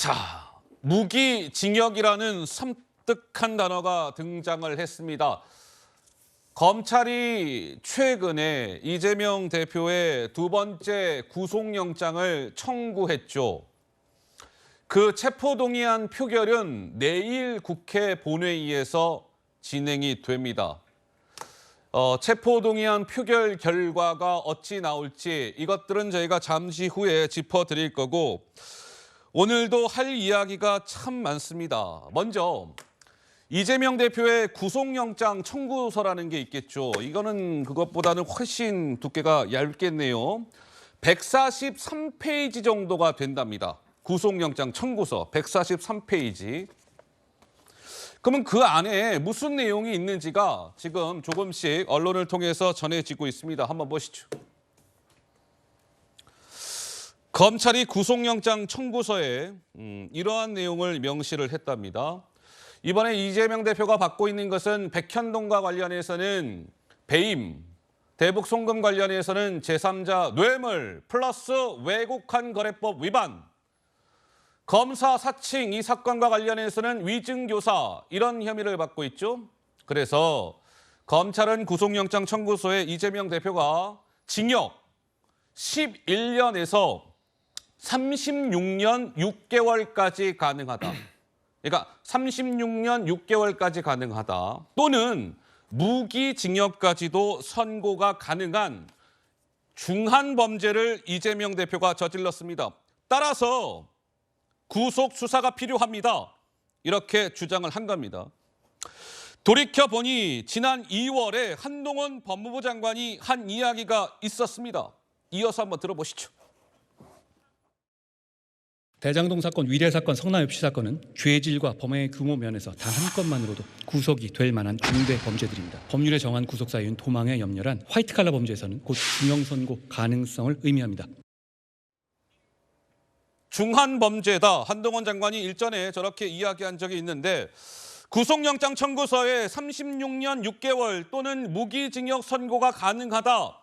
자, 무기징역이라는 섬뜩한 단어가 등장을 했습니다. 검찰이 최근에 이재명 대표의 두 번째 구속영장을 청구했죠. 그 체포동의안 표결은 내일 국회 본회의에서 진행이 됩니다. 체포동의안 표결 결과가 어찌 나올지 이것들은 저희가 잠시 후에 짚어드릴 거고 오늘도 할 이야기가 참 많습니다. 먼저 이재명 대표의 구속영장 청구서라는 게 있겠죠. 이거는 그것보다는 훨씬 두께가 얇겠네요. 143페이지 정도가 된답니다. 구속영장 청구서 143페이지. 그러면 그 안에 무슨 내용이 있는지가 지금 조금씩 언론을 통해서 전해지고 있습니다. 한번 보시죠. 검찰이 구속영장 청구서에 이러한 내용을 명시를 했답니다. 이번에 이재명 대표가 받고 있는 것은 백현동과 관련해서는 배임, 대북 송금 관련해서는 제3자 뇌물 플러스 외국환 거래법 위반, 검사 사칭 이 사건과 관련해서는 위증교사 이런 혐의를 받고 있죠. 그래서 검찰은 구속영장 청구서에 이재명 대표가 징역 11년에서 36년 6개월까지 가능하다. 그러니까 36년 6개월까지 가능하다. 또는 무기징역까지도 선고가 가능한 중한 범죄를 이재명 대표가 저질렀습니다. 따라서 구속 수사가 필요합니다. 이렇게 주장을 한 겁니다. 돌이켜보니 지난 2월에 한동훈 법무부 장관이 한 이야기가 있었습니다. 이어서 한번 들어보시죠. 대장동 사건, 위례 사건, 성남 FC 사건은 죄질과 범행의 규모 면에서 단 한 건만으로도 구속이 될 만한 중대 범죄들입니다. 법률에 정한 구속 사유인 도망에 염려한 화이트칼라 범죄에서는 곧 중형 선고 가능성을 의미합니다. 중한 범죄다. 한동훈 장관이 일전에 저렇게 이야기한 적이 있는데 구속영장 청구서에 36년 6개월 또는 무기징역 선고가 가능하다.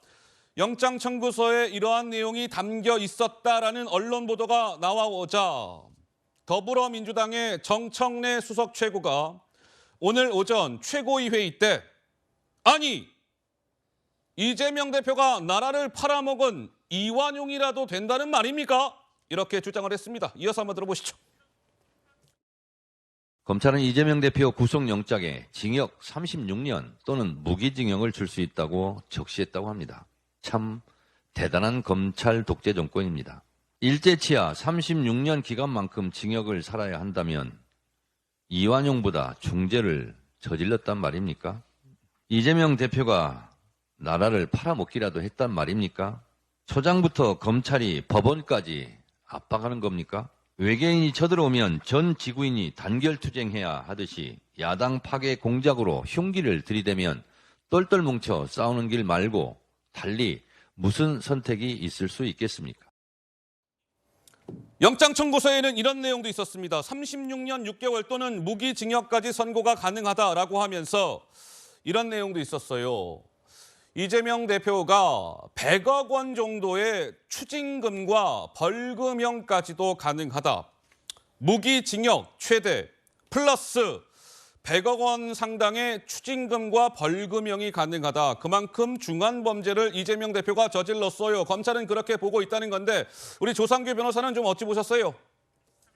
영장 청구서에 이러한 내용이 담겨 있었다라는 언론 보도가 나와오자 더불어민주당의 정청래 수석 최고가 오늘 오전 최고위 회의 때 아니 이재명 대표가 나라를 팔아먹은 이완용이라도 된다는 말입니까? 이렇게 주장을 했습니다. 이어서 한번 들어보시죠. 검찰은 이재명 대표 구속영장에 징역 36년 또는 무기징역을 줄 수 있다고 적시했다고 합니다. 참 대단한 검찰 독재 정권입니다. 일제치하 36년 기간만큼 징역을 살아야 한다면 이완용보다 중죄를 저질렀단 말입니까? 이재명 대표가 나라를 팔아먹기라도 했단 말입니까? 초장부터 검찰이 법원까지 압박하는 겁니까? 외계인이 쳐들어오면 전 지구인이 단결투쟁해야 하듯이 야당 파괴 공작으로 흉기를 들이대면 똘똘 뭉쳐 싸우는 길 말고 달리 무슨 선택이 있을 수 있겠습니까? 영장 청구서에는 이런 내용도 있었습니다. 36년 6개월 또는 무기징역까지 선고가 가능하다라고 하면서 이런 내용도 있었어요. 이재명 대표가 100억 원 정도의 추징금과 벌금형까지도 가능하다. 무기징역 최대 플러스 100억 원 상당의 추징금과 벌금형이 가능하다. 그만큼 중한 범죄를 이재명 대표가 저질렀어요. 검찰은 그렇게 보고 있다는 건데 우리 조상규 변호사는 좀 어찌 보셨어요?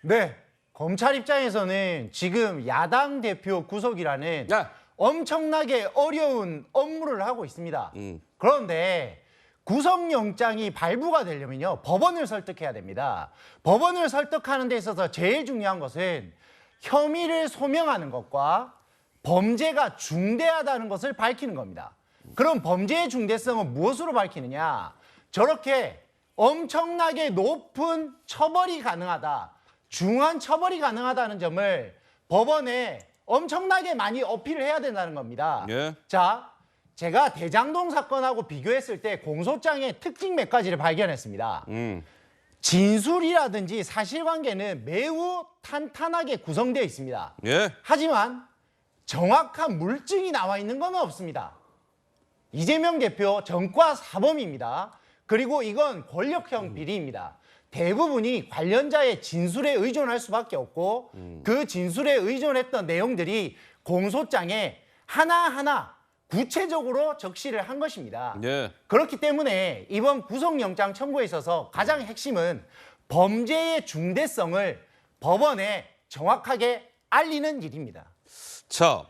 네, 검찰 입장에서는 지금 야당 대표 구속이라는 엄청나게 어려운 업무를 하고 있습니다. 그런데 구속영장이 발부가 되려면요, 법원을 설득해야 됩니다. 법원을 설득하는 데 있어서 제일 중요한 것은 혐의를 소명하는 것과 범죄가 중대하다는 것을 밝히는 겁니다. 그럼 범죄의 중대성은 무엇으로 밝히느냐? 저렇게 엄청나게 높은 처벌이 가능하다, 중한 처벌이 가능하다는 점을 법원에 엄청나게 많이 어필을 해야 된다는 겁니다. 예. 자, 제가 대장동 사건하고 비교했을 때 공소장의 특징 몇 가지를 발견했습니다. 진술이라든지 사실관계는 매우 탄탄하게 구성되어 있습니다. 예. 하지만 정확한 물증이 나와 있는 건 없습니다. 이재명 대표 전과 사범입니다. 그리고 이건 권력형 비리입니다. 대부분이 관련자의 진술에 의존할 수밖에 없고 그 진술에 의존했던 내용들이 공소장에 하나하나 구체적으로 적시를 한 것입니다. 예. 그렇기 때문에 이번 구속영장 청구에 있어서 가장 핵심은 범죄의 중대성을 법원에 정확하게 알리는 일입니다. 자,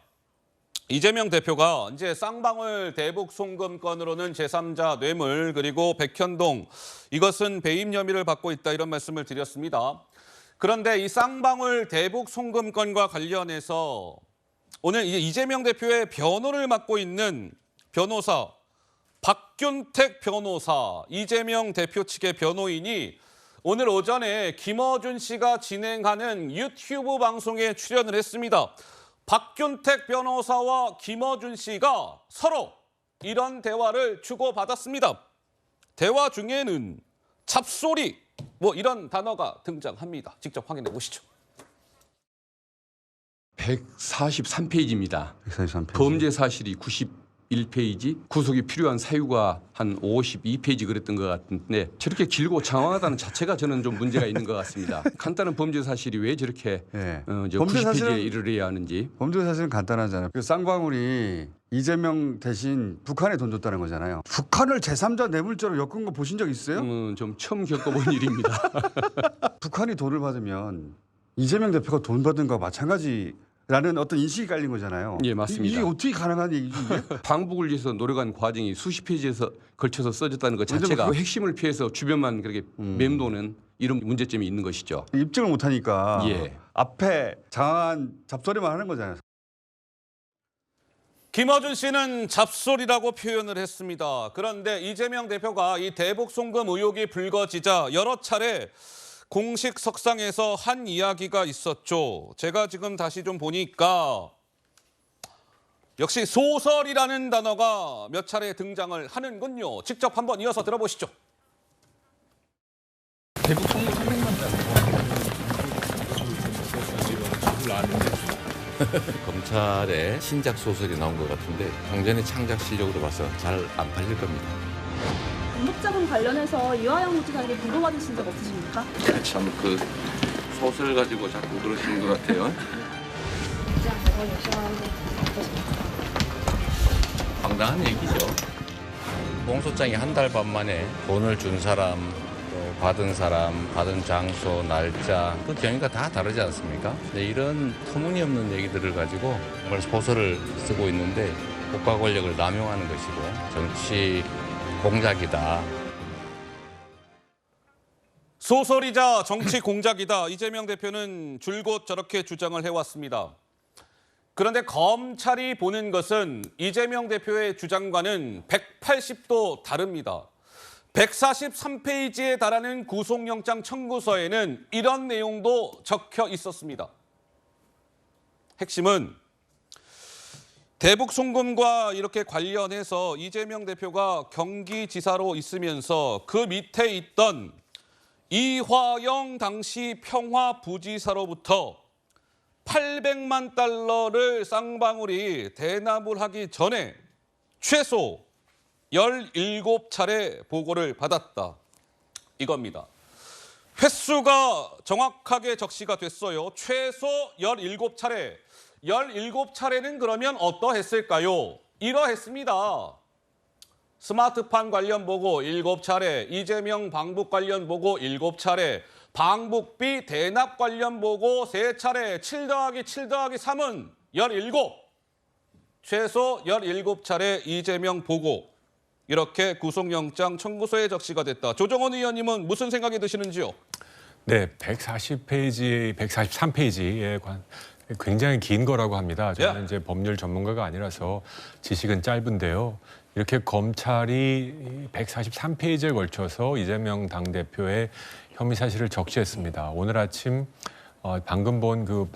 이재명 대표가 이제 쌍방울 대북 송금 건으로는 제3자 뇌물 그리고 백현동 이것은 배임 혐의를 받고 있다 이런 말씀을 드렸습니다. 그런데 이 쌍방울 대북 송금 건과 관련해서 오늘 이재명 대표의 변호를 맡고 있는 변호사 박균택 변호사 이재명 대표 측의 변호인이 오늘 오전에 김어준 씨가 진행하는 유튜브 방송에 출연을 했습니다. 박균택 변호사와 김어준 씨가 서로 이런 대화를 주고받았습니다. 대화 중에는 잡소리 뭐 이런 단어가 등장합니다. 직접 확인해 보시죠. 143페이지입니다. 143페이지. 범죄 사실이 91페이지, 구속이 필요한 사유가 한 52페이지 그랬던 것 같은데 저렇게 길고 장황하다는 자체가 저는 좀 문제가 있는 것 같습니다. 간단한 범죄 사실이 왜 저렇게 네. 90페이지에 이르러야 하는지. 범죄 사실은 간단하잖아요. 그 쌍방울이 이재명 대신 북한에 돈 줬다는 거잖아요. 북한을 제3자 뇌물죄로 엮은 거 보신 적 있어요? 좀 처음 겪어본 일입니다. 북한이 돈을 받으면 이재명 대표가 돈 받은 거와 마찬가지라는 어떤 인식이 깔린 거잖아요. 예, 맞습니다. 이게 어떻게 가능한 얘기지? 이게? 방북을 위해서 노력한 과정이 수십 페이지에서 걸쳐서 써졌다는 것 자체가 그 핵심을 피해서 주변만 그렇게 맴도는 이런 문제점이 있는 것이죠. 입증을 못하니까 예. 앞에 장황한 잡소리만 하는 거잖아요. 김어준 씨는 잡소리라고 표현을 했습니다. 그런데 이재명 대표가 이 대북 송금 의혹이 불거지자 여러 차례 공식 석상에서 한 이야기가 있었죠. 제가 지금 다시 좀 보니까 역시 소설이라는 단어가 몇 차례 등장을 하는군요. 직접 한번 이어서 들어보시죠. 대북 송금 300만 달러 검찰의 신작 소설이 나온 것 같은데 당전의 창작 실력으로 봐서 잘 안 팔릴 겁니다. 공적자금 관련해서 이화영 노조장에게 보고받으신 적 없으십니까? 참 그 소설 가지고 자꾸 그러시는 것 같아요. 황당한 얘기죠. 공소장이 한 달 반 만에 돈을 준 사람, 또 받은 사람, 받은 장소, 날짜 그 경위가 다 다르지 않습니까? 네, 이런 터무니없는 얘기들을 가지고 정말 소설을 쓰고 있는데 국가 권력을 남용하는 것이고 정치 공작이다. 소설이자 정치 공작이다. 이재명 대표는 줄곧 저렇게 주장을 해왔습니다. 그런데 검찰이 보는 것은 이재명 대표의 주장과는 180도 다릅니다. 143페이지에 달하는 구속영장 청구서에는 이런 내용도 적혀 있었습니다. 핵심은 대북 송금과 이렇게 관련해서 이재명 대표가 경기지사로 있으면서 그 밑에 있던 이화영 당시 평화부지사로부터 800만 달러를 쌍방울이 대납을 하기 전에 최소 17차례 보고를 받았다. 이겁니다. 횟수가 정확하게 적시가 됐어요. 최소 17차례. 17차례는 그러면 어떠했을까요? 이러했습니다. 스마트판 관련 보고 7차례, 이재명 방북 관련 보고 7차례, 방북비 대납 관련 보고 3차례, 7 더하기 7 더하기 3은 17. 최소 17차례 이재명 보고. 이렇게 구속영장 청구서에 적시가 됐다. 조정원 의원님은 무슨 생각이 드시는지요? 네, 143페이지에 굉장히 긴 거라고 합니다. 저는 이제 법률 전문가가 아니라서 지식은 짧은데요. 이렇게 검찰이 143페이지에 걸쳐서 이재명 당대표의 혐의 사실을 적시했습니다. 오늘 아침 방금 본 그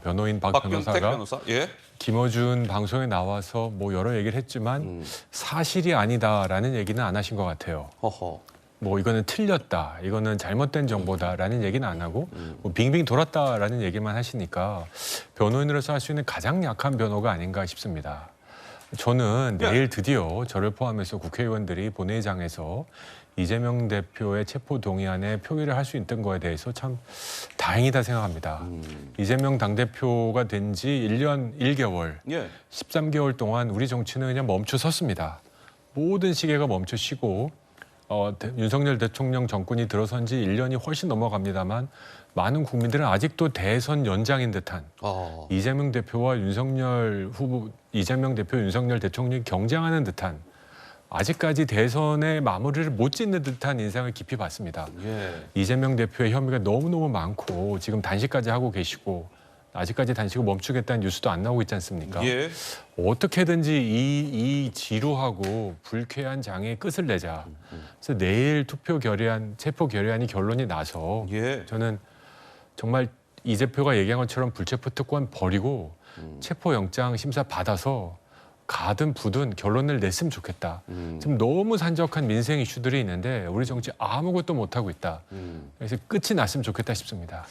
변호인 박 변호사가 변호사? 예? 김어준 방송에 나와서 뭐 여러 얘기를 했지만 사실이 아니다라는 얘기는 안 하신 것 같아요. 허허. 뭐 이거는 틀렸다, 이거는 잘못된 정보다라는 얘기는 안 하고 뭐 빙빙 돌았다라는 얘기만 하시니까 변호인으로서 할 수 있는 가장 약한 변호가 아닌가 싶습니다. 저는 내일 드디어 저를 포함해서 국회의원들이 본회의장에서 이재명 대표의 체포 동의안에 표기를 할 수 있던 거에 대해서 참 다행이다 생각합니다. 이재명 당대표가 된 지 1년 1개월, 13개월 동안 우리 정치는 그냥 멈춰 섰습니다. 모든 시계가 멈춰 쉬고 윤석열 대통령 정권이 들어선 지 1년이 훨씬 넘어갑니다만 많은 국민들은 아직도 대선 연장인 듯한 이재명 대표와 이재명 대표, 윤석열 대통령이 경쟁하는 듯한 아직까지 대선의 마무리를 못 짓는 듯한 인상을 깊이 받습니다. 이재명 대표의 혐의가 너무너무 많고 지금 단식까지 하고 계시고 아직까지 단식을 멈추겠다는 뉴스도 안 나오고 있지 않습니까? 어떻게든지 이 지루하고 불쾌한 장애의 끝을 내자. 그래서 내일 체포 결의안이 결론이 나서 저는 정말 이 대표가 얘기한 것처럼 불체포 특권 버리고 체포영장 심사 받아서 가든 부든 결론을 냈으면 좋겠다. 지금 너무 산적한 민생 이슈들이 있는데 우리 정치 아무것도 못하고 있다. 그래서 끝이 났으면 좋겠다 싶습니다.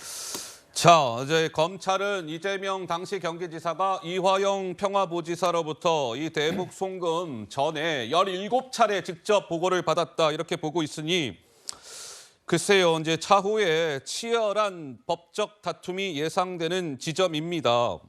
자, 이제 검찰은 이재명 당시 경기지사가 이화영 평화부지사로부터 이 대북 송금 전에 17차례 직접 보고를 받았다 이렇게 보고 있으니 글쎄요, 이제 차후에 치열한 법적 다툼이 예상되는 지점입니다.